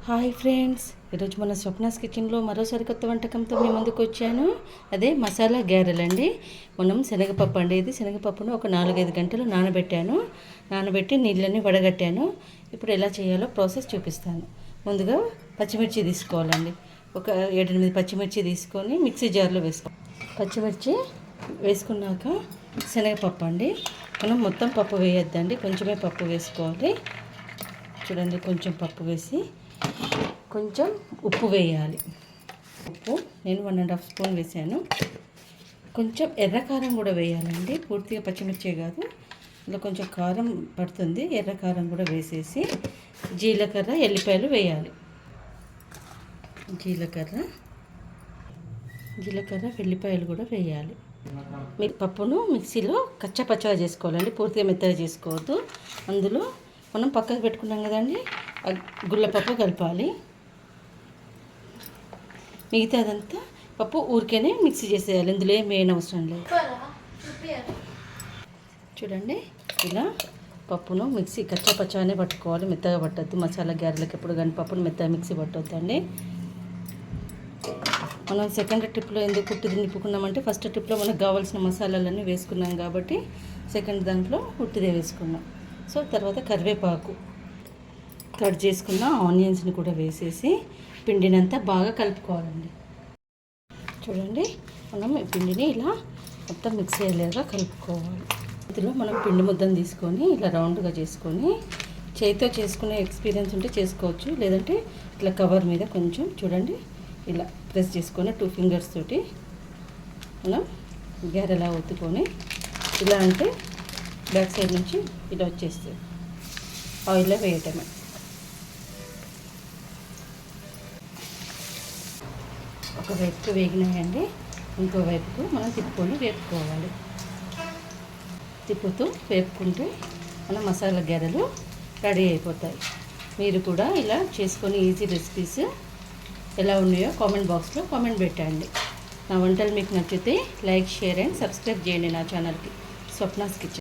Hi friends, ఈరోజు మన స్వప్నాస్ కిచెన్లో మరోసారి కొత్త వంటకంతో మీ ముందుకు వచ్చాను. అదే మసాలా గ్యారెలండి. మనం శనగపప్పు అండి, ఇది శనగపప్పును ఒక 4-5 గంటలు నానబెట్టి నీళ్ళని వడగట్టాను. ఇప్పుడు ఎలా చేయాలో ప్రాసెస్ చూపిస్తాను. ముందుగా పచ్చిమిర్చి తీసుకోవాలండి. ఒక 7-8 పచ్చిమిర్చి తీసుకొని మిక్సీ జార్లో వేసుకోవాలి. పచ్చిమిర్చి వేసుకున్నాక శనగపప్పు అండి, మనం మొత్తం పప్పు వేయొద్దండి, కొంచెమే పప్పు వేసుకోవాలి. చూడండి, కొంచెం పప్పు వేసి కొంచెం ఉప్పు వేయాలి. ఉప్పు నేను 1.5 స్పూన్ వేసాను. కొంచెం ఎర్రకారం కూడా వేయాలండి, పూర్తిగా పచ్చిమిర్చే కాదు, ఇలా కొంచెం కారం పడుతుంది. ఎర్రకారం కూడా వేసేసి జీలకర్ర, ఎల్లిపాయలు వేయాలి. జీలకర్ర, వెల్లిపాయలు కూడా వేయాలి. మీరు పప్పును మిక్సీలో కచ్చపచ్చగా చేసుకోవాలండి, పూర్తిగా మెత్తగా చేసుకోవద్దు. అందులో మనం పక్కకు పెట్టుకున్నాం కదండి, గుళ్ళపప్పు కలపాలి. మిగతాదంతా పప్పు ఊరికేనే మిక్సీ చేసేయాలి, ఇందులో ఏం వేయని అవసరం లేదు. చూడండి, ఇలా పప్పును మిక్సీ కచ్చపచ్చానే పట్టుకోవాలి, మెత్తగా పట్టద్దు. మసాలా గ్యారెలకు ఎప్పుడు కానీ పప్పును మెత్తగా మిక్సీ పట్టొద్దండి. మనం సెకండ్ ట్రిప్లో ఎందుకు ఉట్టిది నింపుకున్నామంటే, ఫస్ట్ ట్రిప్లో మనకు కావాల్సిన మసాలాలన్నీ వేసుకున్నాం కాబట్టి సెకండ్ దాంట్లో ఉట్టిదే వేసుకున్నాం. సో తర్వాత కరివేపాకు, కట్ చేసుకున్న ఆనియన్స్ని కూడా వేసేసి పిండినంతా బాగా కలుపుకోవాలండి. చూడండి, మనం ఈ పిండిని ఇలా మొత్తం మిక్స్ అయ్యేలాగా కలుపుకోవాలి. ఇందులో మనం పిండి ముద్దను తీసుకొని ఇలా రౌండ్గా చేసుకొని, చేతితో చేసుకునే ఎక్స్పీరియన్స్ ఉంటే చేసుకోవచ్చు, లేదంటే ఇట్లా కవర్ మీద కొంచెం చూడండి ఇలా ప్రెస్ చేసుకొని 2 ఫింగర్స్ తోటి మనం గారెలా ఒత్తుకొని, ఇలా అంటే బ్యాక్ సైడ్ నుంచి ఇలా వచ్చేస్తుంది. ఆయిల్లో వేయటమే. ఒకవైపుకు వేగినాయండి, ఇంకో వైపుకు మనం తిప్పుకొని వేపుకోవాలి. తిప్పుతూ వేపుకుంటే మన మసాలా గారెలు రెడీ అయిపోతాయి. మీరు కూడా ఇలా చేసుకొని ఈజీ రెసిపీస్ ఎలా ఉన్నాయో కామెంట్ బాక్స్లో కామెంట్ పెట్టండి. నా వంటలు మీకు నచ్చితే లైక్, షేర్ అండ్ సబ్స్క్రైబ్ చేయండి నా ఛానల్కి, స్వప్నాస్ కిచెన్.